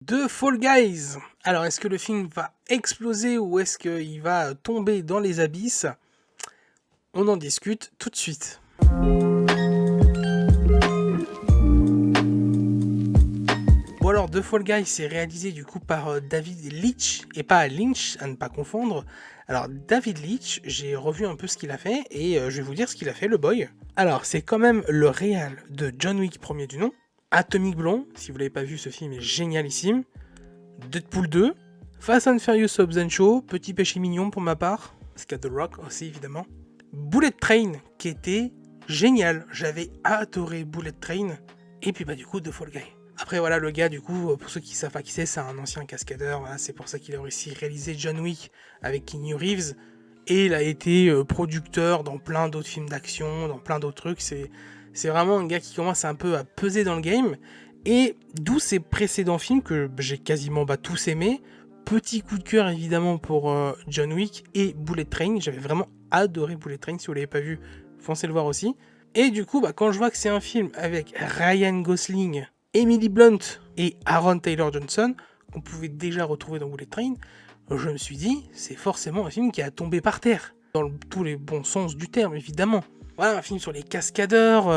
de Fall Guys. Alors, est-ce que le film va exploser ou est-ce qu'il va tomber dans les abysses? On en discute tout de suite. Bon alors, The Fall Guys, c'est réalisé du coup par David Leitch, et pas Lynch, à ne pas confondre. Alors, David Leitch, j'ai revu un peu ce qu'il a fait, et je vais vous dire ce qu'il a fait, le boy. Alors, c'est quand même le réal de John Wick premier du nom, Atomic Blonde, si vous l'avez pas vu, ce film est génialissime, Deadpool 2, Fast and Furious Hobbs and Shaw, Petit péché mignon pour ma part, parce qu'il y a The Rock aussi évidemment, Bullet Train, qui était génial, j'avais adoré Bullet Train, et puis bah du coup The Fall Guy. Après voilà, le gars du coup, pour ceux qui savent pas qui c'est un ancien cascadeur, voilà, c'est pour ça qu'il a réussi à réaliser John Wick avec Keanu Reeves, et il a été producteur dans plein d'autres films d'action, dans plein d'autres trucs, c'est vraiment un gars qui commence un peu à peser dans le game, et d'où ses précédents films que j'ai quasiment tous aimés. Petit coup de cœur évidemment pour John Wick et Bullet Train, j'avais vraiment adoré Bullet Train, si vous l'avez pas vu, foncez le voir aussi. Et du coup, quand je vois que c'est un film avec Ryan Gosling, Emily Blunt et Aaron Taylor Johnson, qu'on pouvait déjà retrouver dans Bullet Train, je me suis dit, c'est forcément un film qui a tombé par terre, dans tous les bons sens du terme évidemment. Voilà, un film sur les cascadeurs,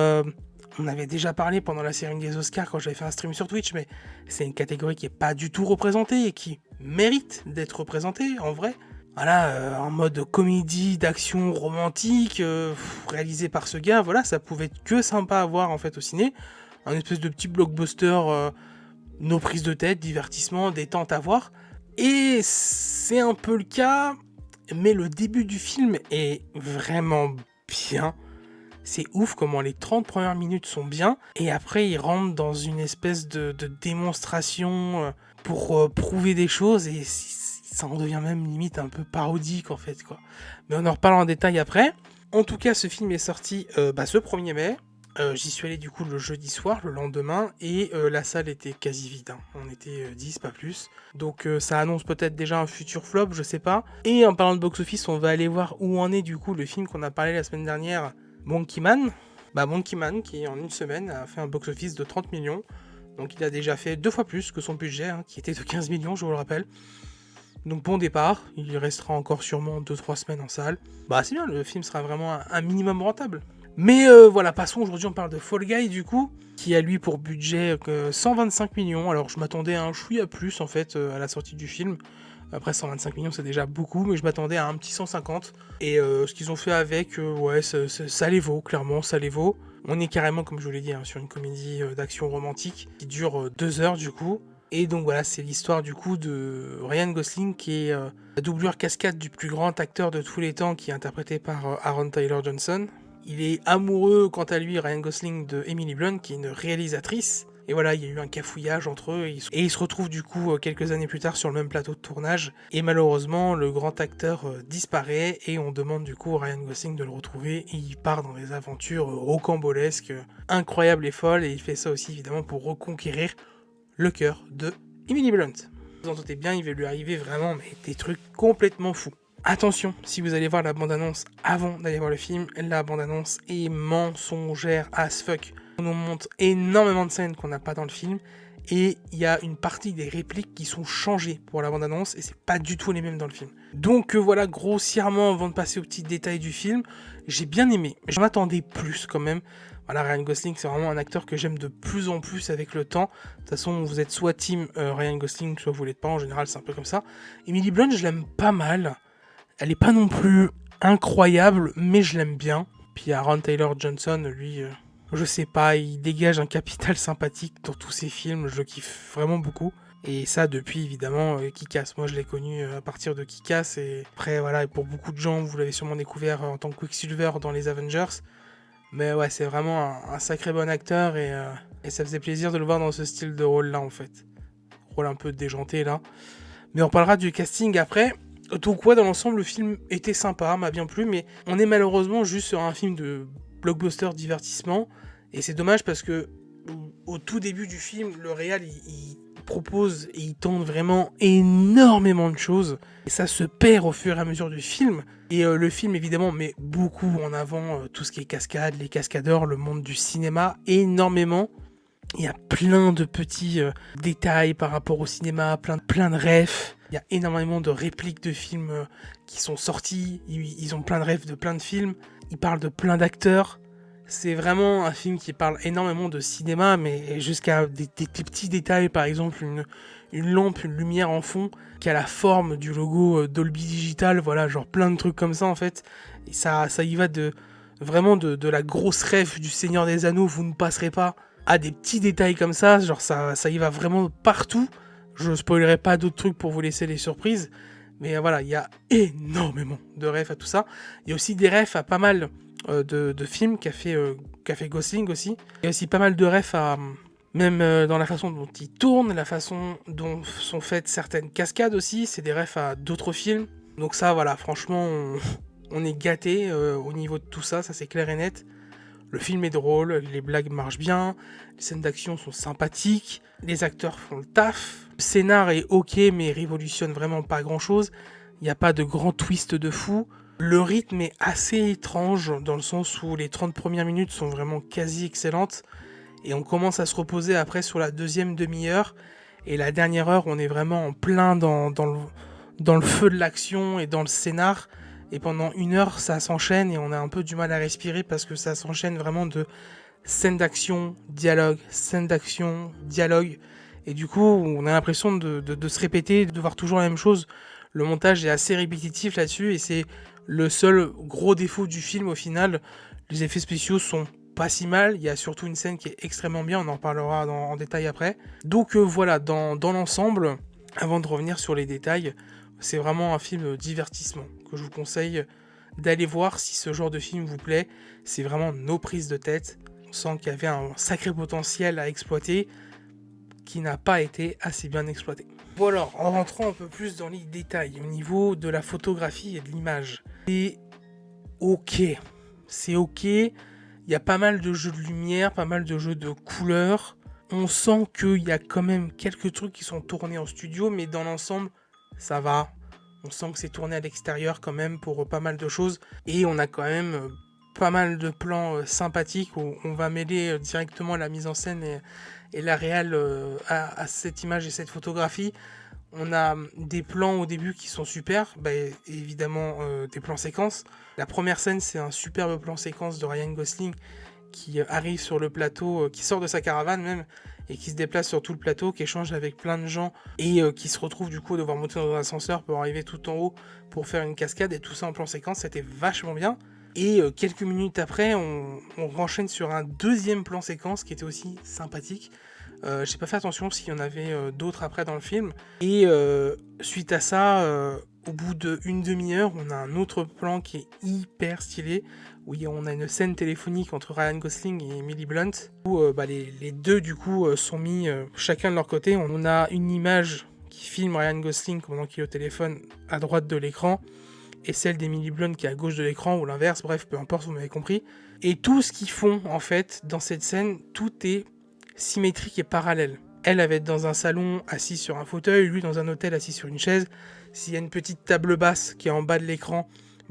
on avait déjà parlé pendant la série des Oscars quand j'avais fait un stream sur Twitch, mais c'est une catégorie qui est pas du tout représentée et qui mérite d'être représentée en vrai. Voilà, en mode comédie, d'action romantique, réalisé par ce gars, voilà, ça pouvait être que sympa à voir en fait au ciné. Un espèce de petit blockbuster, nos prises de tête, divertissement, détente à voir. Et c'est un peu le cas, mais le début du film est vraiment bien. C'est ouf comment les 30 premières minutes sont bien, et après il rentre dans une espèce de démonstration pour prouver des choses, et ça en devient même limite un peu parodique en fait quoi. Mais on en reparle en détail après. En tout cas, ce film est sorti ce 1er mai. J'y suis allé du coup le jeudi soir, le lendemain, et la salle était quasi vide, hein. On était 10, pas plus. Donc ça annonce peut-être déjà un futur flop, je sais pas. Et en parlant de box-office, on va aller voir où en est du coup le film qu'on a parlé la semaine dernière, Monkey Man. Monkey Man, qui en une semaine a fait un box-office de 30 millions. Donc il a déjà fait 2 fois plus que son budget, hein, qui était de 15 millions, je vous le rappelle. Donc bon départ, il restera encore sûrement 2-3 semaines en salle. C'est bien, le film sera vraiment un minimum rentable. Mais voilà, passons, aujourd'hui on parle de Fall Guy du coup, qui a lui pour budget 125 millions. Alors je m'attendais à un chouïa plus en fait à la sortie du film. Après 125 millions c'est déjà beaucoup, mais je m'attendais à un petit 150. Et ce qu'ils ont fait avec, ça les vaut, clairement, ça les vaut. On est carrément, comme je vous l'ai dit, sur une comédie d'action romantique qui dure 2 heures du coup. Et donc voilà, c'est l'histoire du coup de Ryan Gosling, qui est la doublure cascade du plus grand acteur de tous les temps, qui est interprété par Aaron Taylor Johnson. Il est amoureux, quant à lui, Ryan Gosling, de Emily Blunt, qui est une réalisatrice. Et voilà, il y a eu un cafouillage entre eux, et ils se retrouvent du coup quelques années plus tard sur le même plateau de tournage. Et malheureusement, le grand acteur disparaît, et on demande du coup à Ryan Gosling de le retrouver, et il part dans des aventures rocambolesques, incroyables et folles, et il fait ça aussi évidemment pour reconquérir le cœur de Emily Blunt. Vous en doutez bien, il va lui arriver vraiment des trucs complètement fous. Attention, si vous allez voir la bande-annonce avant d'aller voir le film, la bande-annonce est mensongère as fuck. On nous montre énormément de scènes qu'on n'a pas dans le film, et il y a une partie des répliques qui sont changées pour la bande-annonce, et c'est pas du tout les mêmes dans le film. Donc voilà, grossièrement, avant de passer aux petits détails du film, j'ai bien aimé. J'en attendais plus quand même. Voilà, Ryan Gosling, c'est vraiment un acteur que j'aime de plus en plus avec le temps. De toute façon, vous êtes soit team Ryan Gosling, soit vous l'êtes pas, en général c'est un peu comme ça. Emily Blunt, je l'aime pas mal. Elle est pas non plus incroyable, mais je l'aime bien. Puis Aaron Taylor Johnson, lui, je sais pas, il dégage un capital sympathique dans tous ses films, je le kiffe vraiment beaucoup. Et ça depuis évidemment Kick-Ass. Moi je l'ai connu à partir de Kick-Ass, et après voilà, pour beaucoup de gens, vous l'avez sûrement découvert en tant que Quicksilver dans les Avengers. Mais ouais, c'est vraiment un sacré bon acteur, et ça faisait plaisir de le voir dans ce style de rôle là en fait. Rôle un peu déjanté là. Mais on parlera du casting après. Donc ouais, dans l'ensemble, le film était sympa, m'a bien plu, mais on est malheureusement juste sur un film de blockbuster divertissement, et c'est dommage parce que au tout début du film, le réal il propose et il tente vraiment énormément de choses, et ça se perd au fur et à mesure du film. Et le film évidemment met beaucoup en avant tout ce qui est cascade, les cascadeurs, le monde du cinéma, énormément. Il y a plein de petits détails par rapport au cinéma, plein de refs. Il y a énormément de répliques de films qui sont sortis. Ils ont plein de refs de plein de films. Ils parlent de plein d'acteurs. C'est vraiment un film qui parle énormément de cinéma, mais jusqu'à des petits détails, par exemple une lampe, une lumière en fond qui a la forme du logo Dolby Digital, voilà, genre plein de trucs comme ça en fait. Et ça y va vraiment de la grosse ref du Seigneur des Anneaux, vous ne passerez pas, à des petits détails comme ça, genre ça y va vraiment partout. Je spoilerai pas d'autres trucs pour vous laisser les surprises, mais voilà, il y a énormément de refs à tout ça. Il y a aussi des refs à pas mal de films qu'a fait Gosling aussi. Il y a aussi pas mal de refs à... Même dans la façon dont il tourne, la façon dont sont faites certaines cascades aussi, c'est des refs à d'autres films. Donc ça, voilà, franchement, on est gâté au niveau de tout ça, ça c'est clair et net. Le film est drôle, les blagues marchent bien, les scènes d'action sont sympathiques, les acteurs font le taf. Le scénar est ok, mais révolutionne vraiment pas grand-chose. Il n'y a pas de grand twist de fou. Le rythme est assez étrange, dans le sens où les 30 premières minutes sont vraiment quasi excellentes, et on commence à se reposer après sur la deuxième demi-heure, et la dernière heure, on est vraiment en plein dans le feu de l'action et dans le scénar, et pendant 1 heure, ça s'enchaîne, et on a un peu du mal à respirer, parce que ça s'enchaîne vraiment de scène d'action, dialogue, et du coup, on a l'impression de se répéter, de voir toujours la même chose. Le montage est assez répétitif là-dessus, et c'est le seul gros défaut du film au final. Les effets spéciaux sont pas si mal, il y a surtout une scène qui est extrêmement bien, on en parlera en détail après. Donc voilà, dans l'ensemble, avant de revenir sur les détails, c'est vraiment un film divertissement que je vous conseille d'aller voir si ce genre de film vous plaît. C'est vraiment nos prises de tête. On sent qu'il y avait un sacré potentiel à exploiter qui n'a pas été assez bien exploité. Bon alors, en rentrant un peu plus dans les détails, au niveau de la photographie et de l'image, c'est ok. C'est ok. Il y a pas mal de jeux de lumière, pas mal de jeux de couleurs. On sent qu'il y a quand même quelques trucs qui sont tournés en studio, mais dans l'ensemble, ça va. On sent que c'est tourné à l'extérieur quand même pour pas mal de choses. Et on a quand même pas mal de plans sympathiques où on va mêler directement la mise en scène et la réal à cette image et cette photographie. On a des plans au début qui sont super, évidemment des plans séquences. La première scène, c'est un superbe plan séquence de Ryan Gosling qui arrive sur le plateau, qui sort de sa caravane même, et qui se déplace sur tout le plateau, qui échange avec plein de gens, et qui se retrouve du coup à devoir monter dans un ascenseur pour arriver tout en haut pour faire une cascade, et tout ça en plan séquence, c'était vachement bien. Et quelques minutes après, on renchaîne sur un deuxième plan séquence qui était aussi sympathique. J'ai pas fait attention s'il y en avait d'autres après dans le film. Et suite à ça, au bout d'une demi-heure, on a un autre plan qui est hyper stylé, où on a une scène téléphonique entre Ryan Gosling et Emily Blunt, où les deux du coup sont mis chacun de leur côté. On a une image qui filme Ryan Gosling pendant qu'il est au téléphone à droite de l'écran, et celle d'Emily Blunt qui est à gauche de l'écran, ou l'inverse, bref, peu importe, vous m'avez compris. Et tout ce qu'ils font, en fait, dans cette scène, tout est symétrique et parallèle. Elle va être dans un salon, assise sur un fauteuil, lui dans un hôtel, assis sur une chaise. S'il y a une petite table basse qui est en bas de l'écran,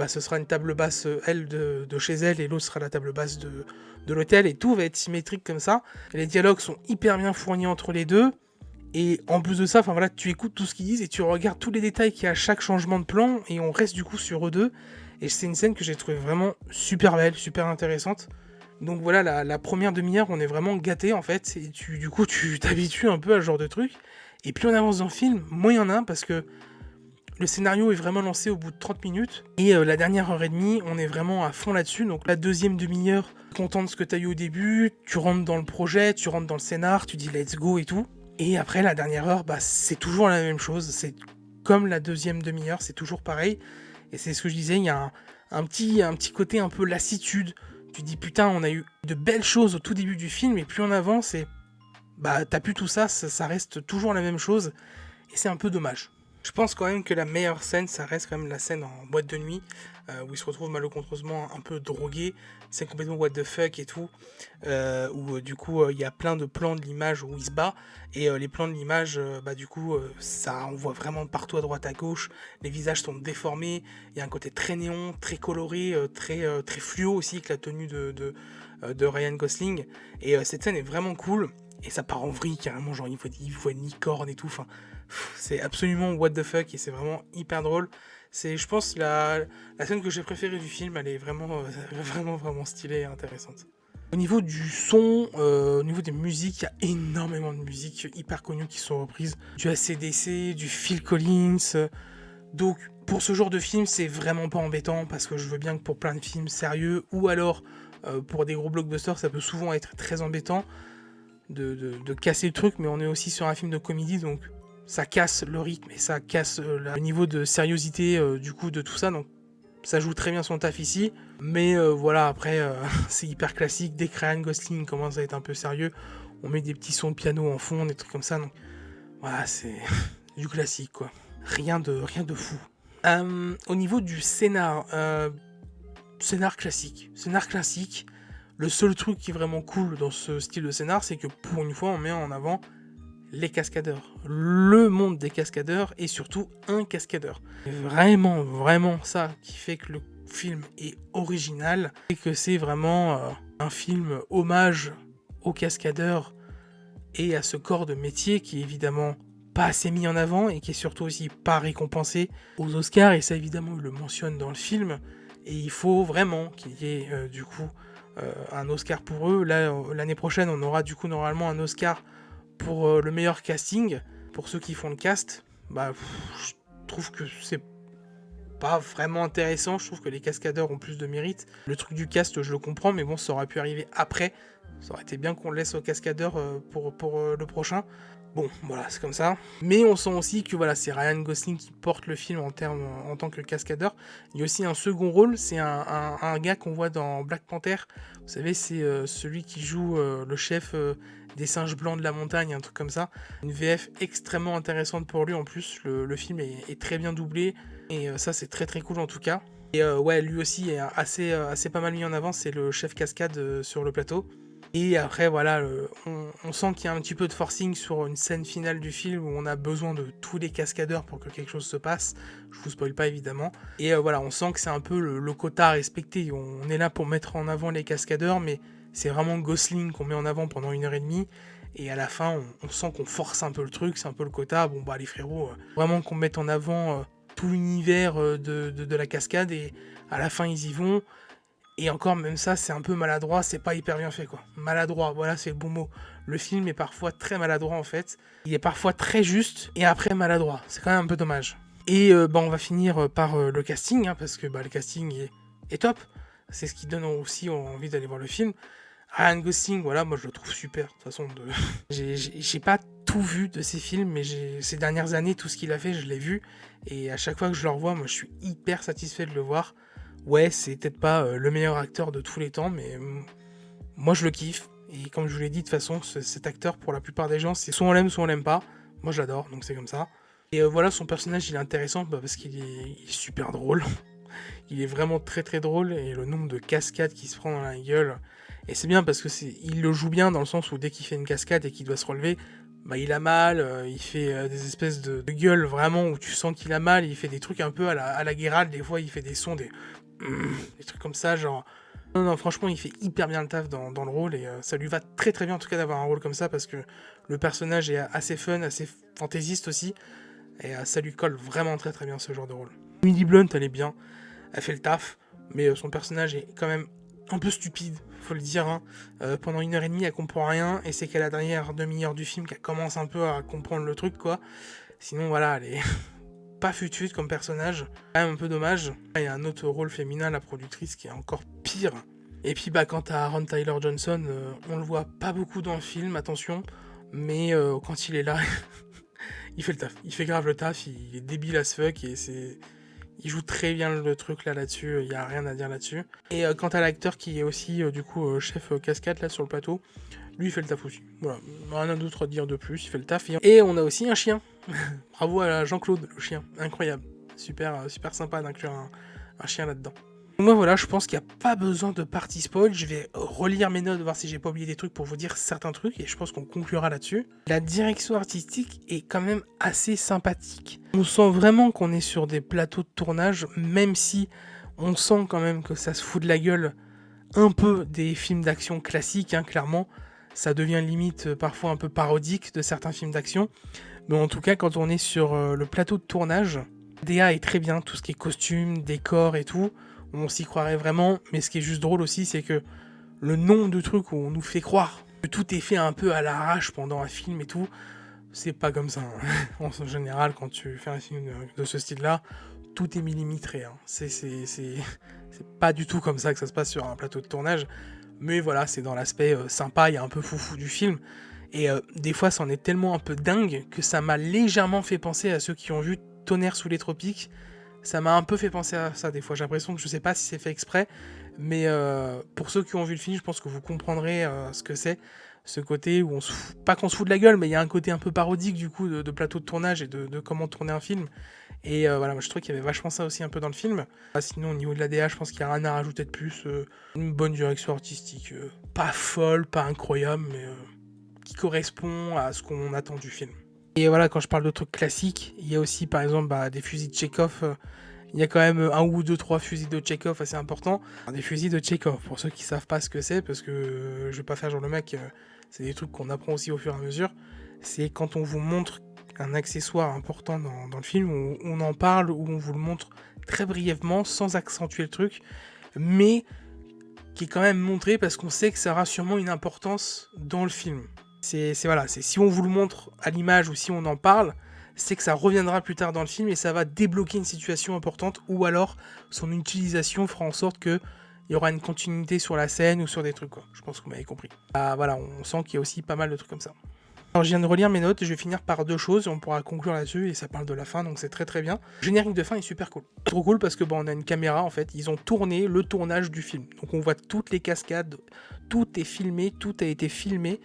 ce sera une table basse, elle, de chez elle, et l'autre sera la table basse de l'hôtel, et tout va être symétrique comme ça. Les dialogues sont hyper bien fournis entre les deux. Et en plus de ça, tu écoutes tout ce qu'ils disent et tu regardes tous les détails qu'il y a à chaque changement de plan, et on reste du coup sur eux deux. Et c'est une scène que j'ai trouvée vraiment super belle, super intéressante. Donc voilà, la première demi-heure, on est vraiment gâté en fait, et du coup tu t'habitues un peu à ce genre de truc. Et plus on avance dans le film, moins il y en a, parce que le scénario est vraiment lancé au bout de 30 minutes. Et la dernière heure et demie, on est vraiment à fond là-dessus. Donc la deuxième demi-heure, content de ce que tu as eu au début, tu rentres dans le projet, tu rentres dans le scénar, tu dis let's go et tout. Et après, la dernière heure, c'est toujours la même chose. C'est comme la deuxième demi-heure, c'est toujours pareil. Et c'est ce que je disais, il y a un petit côté un peu lassitude. Tu dis putain, on a eu de belles choses au tout début du film, et plus on avance, et t'as plus tout ça, ça reste toujours la même chose. Et c'est un peu dommage. Je pense quand même que la meilleure scène, ça reste quand même la scène en boîte de nuit, où il se retrouve malencontreusement un peu drogué. C'est complètement what the fuck et tout, où du coup il y a plein de plans de l'image où il se bat, et les plans de l'image, ça on voit vraiment partout à droite à gauche, les visages sont déformés, il y a un côté très néon, très coloré, très fluo aussi, avec la tenue de Ryan Gosling, et cette scène est vraiment cool. et ça part en vrille carrément, genre il voit une licorne et tout, enfin c'est absolument what the fuck et c'est vraiment hyper drôle. C'est, je pense, la scène que j'ai préférée du film, elle est vraiment, vraiment stylée et intéressante. Au niveau du son, au niveau des musiques, il y a énormément de musiques hyper connues qui sont reprises. Du AC/DC, du Phil Collins. Donc, pour ce genre de film, c'est vraiment pas embêtant parce que je veux bien que pour plein de films sérieux ou alors pour des gros blockbusters, ça peut souvent être très embêtant de casser le truc, mais on est aussi sur un film de comédie, donc ça casse le rythme et ça casse le niveau de sériosité du coup de tout ça, donc ça joue très bien son taf ici, mais voilà, après c'est hyper classique. Dès que Ryan Gosling commence à être un peu sérieux, on met des petits sons de piano en fond, des trucs comme ça, donc voilà, c'est du classique quoi, rien de fou. Au niveau du scénar, scénar classique. Le seul truc qui est vraiment cool dans ce style de scénar, c'est que pour une fois, on met en avant les cascadeurs. Le monde des cascadeurs et surtout un cascadeur. C'est vraiment ça qui fait que le film est original et que c'est vraiment un film hommage aux cascadeurs et à ce corps de métier qui est évidemment pas assez mis en avant et qui est surtout aussi pas récompensé aux Oscars, et ça évidemment il le mentionne dans le film, et il faut vraiment qu'il y ait du coup un Oscar pour eux. Là, l'année prochaine, on aura du coup normalement un Oscar pour le meilleur casting. Pour ceux qui font le cast, je trouve que c'est pas vraiment intéressant. Je trouve que les cascadeurs ont plus de mérite. Le truc du cast, je le comprends, mais bon, ça aurait pu arriver après. Ça aurait été bien qu'on le laisse aux cascadeurs pour le prochain. Bon, voilà, c'est comme ça. Mais on sent aussi que voilà, c'est Ryan Gosling qui porte le film en tant que cascadeur. Il y a aussi un second rôle, c'est un gars qu'on voit dans Black Panther. Vous savez, c'est celui qui joue le chef des singes blancs de la montagne, un truc comme ça. Une VF extrêmement intéressante pour lui en plus. Le film est très bien doublé. Et ça, c'est très cool en tout cas. Et ouais, lui aussi est assez pas mal mis en avant. C'est le chef cascade sur le plateau. Et après, voilà, on sent qu'il y a un petit peu de forcing sur une scène finale du film où on a besoin de tous les cascadeurs pour que quelque chose se passe. Je vous spoil pas évidemment. Et voilà, on sent que c'est un peu le quota à respecter. On est là pour mettre en avant les cascadeurs, mais c'est vraiment Gosling qu'on met en avant pendant 1h30. Et à la fin, on sent qu'on force un peu le truc, c'est un peu le quota. Bon, bah, les frérots, vraiment qu'on mette en avant tout l'univers de la cascade, et à la fin, ils y vont. Et encore, même ça, c'est un peu maladroit, c'est pas hyper bien fait, quoi. Maladroit, voilà, c'est le bon mot. Le film est parfois très maladroit, en fait. Il est parfois très juste, et après maladroit. C'est quand même un peu dommage. Et on va finir par le casting, hein, parce que le casting est top. C'est ce qui donne aussi envie d'aller voir le film. Ryan Gosling, voilà, moi je le trouve super. De toute façon, j'ai pas tout vu de ses films, mais ces dernières années, tout ce qu'il a fait, je l'ai vu. Et à chaque fois que je le revois, moi je suis hyper satisfait de le voir. Ouais, c'est peut-être pas le meilleur acteur de tous les temps, mais moi je le kiffe. Et comme je vous l'ai dit, de toute façon, cet acteur, pour la plupart des gens, c'est soit on l'aime pas. Moi je l'adore, donc c'est comme ça. Et voilà, son personnage, il est intéressant parce qu'il est super drôle. Il est vraiment très drôle, et le nombre de cascades qu'il se prend dans la gueule. Et c'est bien parce que il le joue bien dans le sens où dès qu'il fait une cascade et qu'il doit se relever, il a mal, il fait des espèces de gueules vraiment où tu sens qu'il a mal, il fait des trucs un peu à la Geralt, des fois il fait des sons, des trucs comme ça, genre... Non, franchement, il fait hyper bien le taf dans le rôle, et ça lui va très bien en tout cas d'avoir un rôle comme ça, parce que le personnage est assez fun, assez fantaisiste aussi, et ça lui colle vraiment très bien ce genre de rôle. Emily Blunt, elle est bien, elle fait le taf, mais son personnage est quand même un peu stupide, faut le dire. Hein. Pendant 1h30, elle comprend rien, et c'est qu'à la dernière demi-heure du film qu'elle commence un peu à comprendre le truc, quoi. Sinon, voilà, elle est pas futute comme personnage, quand même un peu dommage. Il y a un autre rôle féminin, la productrice, qui est encore pire. Et puis, quant à Aaron Tyler Johnson, on le voit pas beaucoup dans le film, attention, mais quand il est là, il fait le taf. Il fait grave le taf, il est débile as fuck, et il joue très bien le truc là-dessus, il n'y a rien à dire là-dessus. Et quant à l'acteur qui est aussi chef cascade là sur le plateau, lui il fait le taf aussi. Voilà, rien d'autre à dire de plus, il fait le taf. Et on a aussi un chien. Bravo à Jean-Claude, le chien, incroyable. Super sympa d'inclure un chien là-dedans. Moi voilà, je pense qu'il n'y a pas besoin de partie spoil, je vais relire mes notes, voir si j'ai pas oublié des trucs pour vous dire certains trucs, et je pense qu'on conclura là-dessus. La direction artistique est quand même assez sympathique. On sent vraiment qu'on est sur des plateaux de tournage, même si on sent quand même que ça se fout de la gueule un peu des films d'action classiques, hein, clairement. ça devient limite parfois un peu parodique de certains films d'action. Mais en tout cas, quand on est sur le plateau de tournage, DA est très bien, tout ce qui est costume, décor et tout, on s'y croirait vraiment. Mais ce qui est juste drôle aussi, c'est que le nombre de trucs où on nous fait croire que tout est fait un peu à l'arrache pendant un film et tout, c'est pas comme ça. Hein. En général, quand tu fais un film de ce style-là, tout est millimétré. Hein. C'est pas du tout comme ça que ça se passe sur un plateau de tournage. Mais voilà, c'est dans l'aspect sympa, il y a un peu foufou du film. Et des fois, ça en est tellement un peu dingue que ça m'a légèrement fait penser à ceux qui ont vu Tonnerre sous les tropiques. Ça m'a un peu fait penser à ça des fois. J'ai l'impression que je sais pas si c'est fait exprès, mais pour ceux qui ont vu le film, je pense que vous comprendrez ce que c'est. Ce côté où on se fout, pas qu'on se fout de la gueule, mais il y a un côté un peu parodique du coup de plateau de tournage et de comment tourner un film. Et voilà, moi je trouve qu'il y avait vachement ça aussi un peu dans le film. Sinon au niveau de la DA, je pense qu'il n'y a rien à rajouter de plus. Une bonne direction artistique, pas folle, pas incroyable, mais qui correspond à ce qu'on attend du film. Et voilà, quand je parle de trucs classiques, il y a aussi par exemple des fusils de Chekhov. Il y a quand même un ou deux, trois fusils de Chekhov assez importants. Des fusils de Chekhov, pour ceux qui savent pas ce que c'est, parce que je vais pas faire genre le mec, c'est des trucs qu'on apprend aussi au fur et à mesure. C'est quand on vous montre un accessoire important dans le film, où on en parle, où on vous le montre très brièvement, sans accentuer le truc, mais qui est quand même montré parce qu'on sait que ça aura sûrement une importance dans le film. C'est voilà, c'est si on vous le montre à l'image ou si on en parle, c'est que ça reviendra plus tard dans le film et ça va débloquer une situation importante, ou alors son utilisation fera en sorte que il y aura une continuité sur la scène ou sur des trucs, quoi. Je pense que vous m'avez compris. Voilà, on sent qu'il y a aussi pas mal de trucs comme ça. Alors je viens de relire mes notes et je vais finir par deux choses, on pourra conclure là-dessus et ça parle de la fin, donc c'est très très bien. Le générique de fin est super cool. Trop cool parce que on a une caméra en fait, ils ont tourné le tournage du film. Donc on voit toutes les cascades, tout est filmé, tout a été filmé.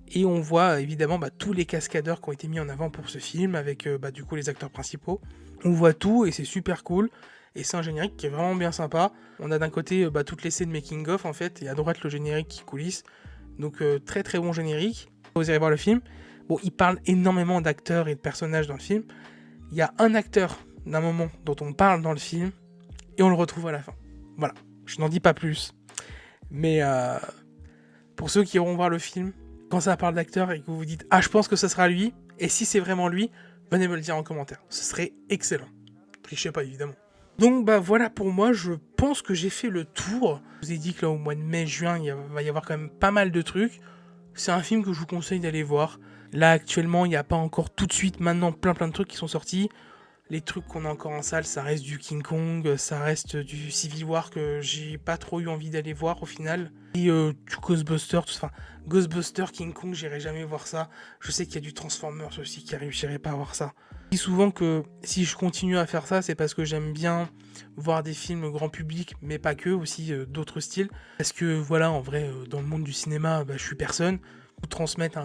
Et on voit évidemment tous les cascadeurs qui ont été mis en avant pour ce film, avec du coup les acteurs principaux. On voit tout et c'est super cool. Et c'est un générique qui est vraiment bien sympa. On a d'un côté toutes les scènes making of en fait, et à droite le générique qui coulisse. Donc très très bon générique. Vous irez voir le film. Bon, il parle énormément d'acteurs et de personnages dans le film. Il y a un acteur d'un moment dont on parle dans le film, et on le retrouve à la fin. Voilà, je n'en dis pas plus. Mais pour ceux qui iront voir le film, quand ça parle d'acteur et que vous vous dites « Ah, je pense que ce sera lui », et si c'est vraiment lui, venez me le dire en commentaire. Ce serait excellent. Trichez pas, évidemment. Donc voilà pour moi, je pense que j'ai fait le tour. Je vous ai dit que là au mois de mai-juin, il va y avoir quand même pas mal de trucs. C'est un film que je vous conseille d'aller voir. Là actuellement, il n'y a pas encore tout de suite maintenant plein de trucs qui sont sortis. Les trucs qu'on a encore en salle, ça reste du King Kong, ça reste du Civil War que j'ai pas trop eu envie d'aller voir au final. Et du Ghostbusters, Ghostbusters, King Kong, j'irai jamais voir ça. Je sais qu'il y a du Transformers aussi qui arrive, j'irai pas voir ça. Je dis souvent que si je continue à faire ça, c'est parce que j'aime bien voir des films grand public, mais pas que, aussi d'autres styles. Parce que voilà, en vrai, dans le monde du cinéma, je suis personne. Vous transmettre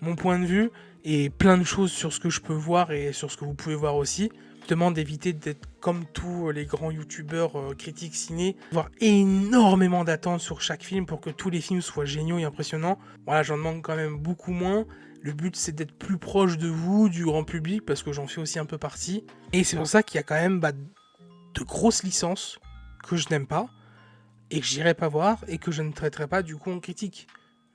mon point de vue et plein de choses sur ce que je peux voir et sur ce que vous pouvez voir aussi. Justement d'éviter d'être comme tous les grands youtubeurs critiques ciné, avoir énormément d'attentes sur chaque film pour que tous les films soient géniaux et impressionnants. Voilà, j'en demande quand même beaucoup moins. Le but c'est d'être plus proche de vous, du grand public, parce que j'en fais aussi un peu partie. Et c'est pour ça qu'il y a quand même de grosses licences que je n'aime pas et que j'irai pas voir et que je ne traiterai pas du coup en critique.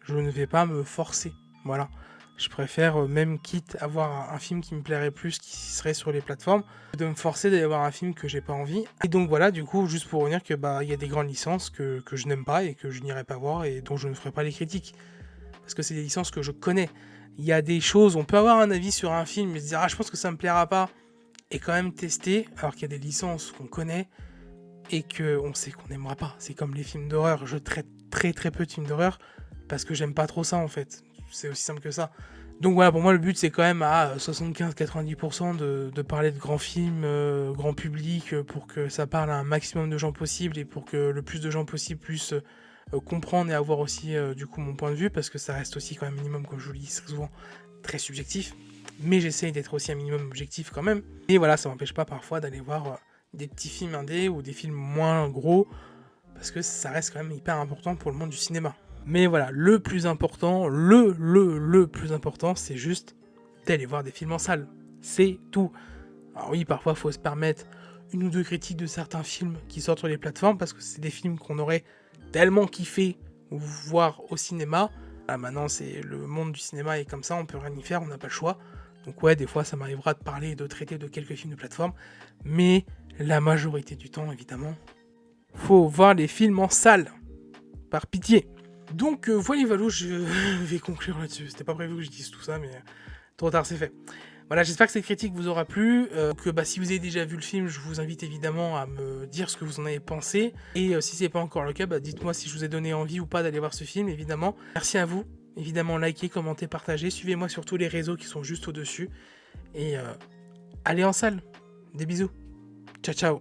Je ne vais pas me forcer. Voilà. Je préfère même quitte avoir un film qui me plairait plus, qui serait sur les plateformes, de me forcer d'aller voir un film que j'ai pas envie. Et donc voilà, du coup, juste pour revenir que il y a des grandes licences que je n'aime pas et que je n'irai pas voir et dont je ne ferai pas les critiques. Parce que c'est des licences que je connais. Il y a des choses, on peut avoir un avis sur un film et se dire ah je pense que ça me plaira pas, et quand même tester, alors qu'il y a des licences qu'on connaît et qu'on sait qu'on n'aimera pas. C'est comme les films d'horreur, je traite très très peu de films d'horreur parce que j'aime pas trop ça en fait. C'est aussi simple que ça. Donc voilà, pour moi le but c'est quand même à 75-90% de parler de grands films, grand public, pour que ça parle à un maximum de gens possible et pour que le plus de gens possible puissent comprendre et avoir aussi du coup mon point de vue, parce que ça reste aussi quand même minimum, comme je vous le dis souvent, très subjectif. Mais j'essaye d'être aussi un minimum objectif quand même. Et voilà, ça m'empêche pas parfois d'aller voir des petits films indés ou des films moins gros, parce que ça reste quand même hyper important pour le monde du cinéma. Mais voilà, le plus important, le plus important, c'est juste d'aller voir des films en salle. C'est tout. Alors oui, parfois, il faut se permettre une ou deux critiques de certains films qui sortent sur les plateformes, parce que c'est des films qu'on aurait tellement kiffé voir au cinéma. Ah, maintenant, c'est le monde du cinéma est comme ça, on peut rien y faire, on n'a pas le choix. Donc ouais, des fois, ça m'arrivera de parler et de traiter de quelques films de plateforme, mais la majorité du temps, évidemment, faut voir les films en salle, par pitié. Donc voilà, Valou, je vais conclure là-dessus. C'était pas prévu que je dise tout ça, mais trop tard, c'est fait. Voilà, j'espère que cette critique vous aura plu. Si vous avez déjà vu le film, je vous invite évidemment à me dire ce que vous en avez pensé. Et si c'est pas encore le cas, dites-moi si je vous ai donné envie ou pas d'aller voir ce film, évidemment. Merci à vous. Évidemment, likez, commentez, partagez. Suivez-moi sur tous les réseaux qui sont juste au-dessus. Et allez en salle. Des bisous. Ciao, ciao.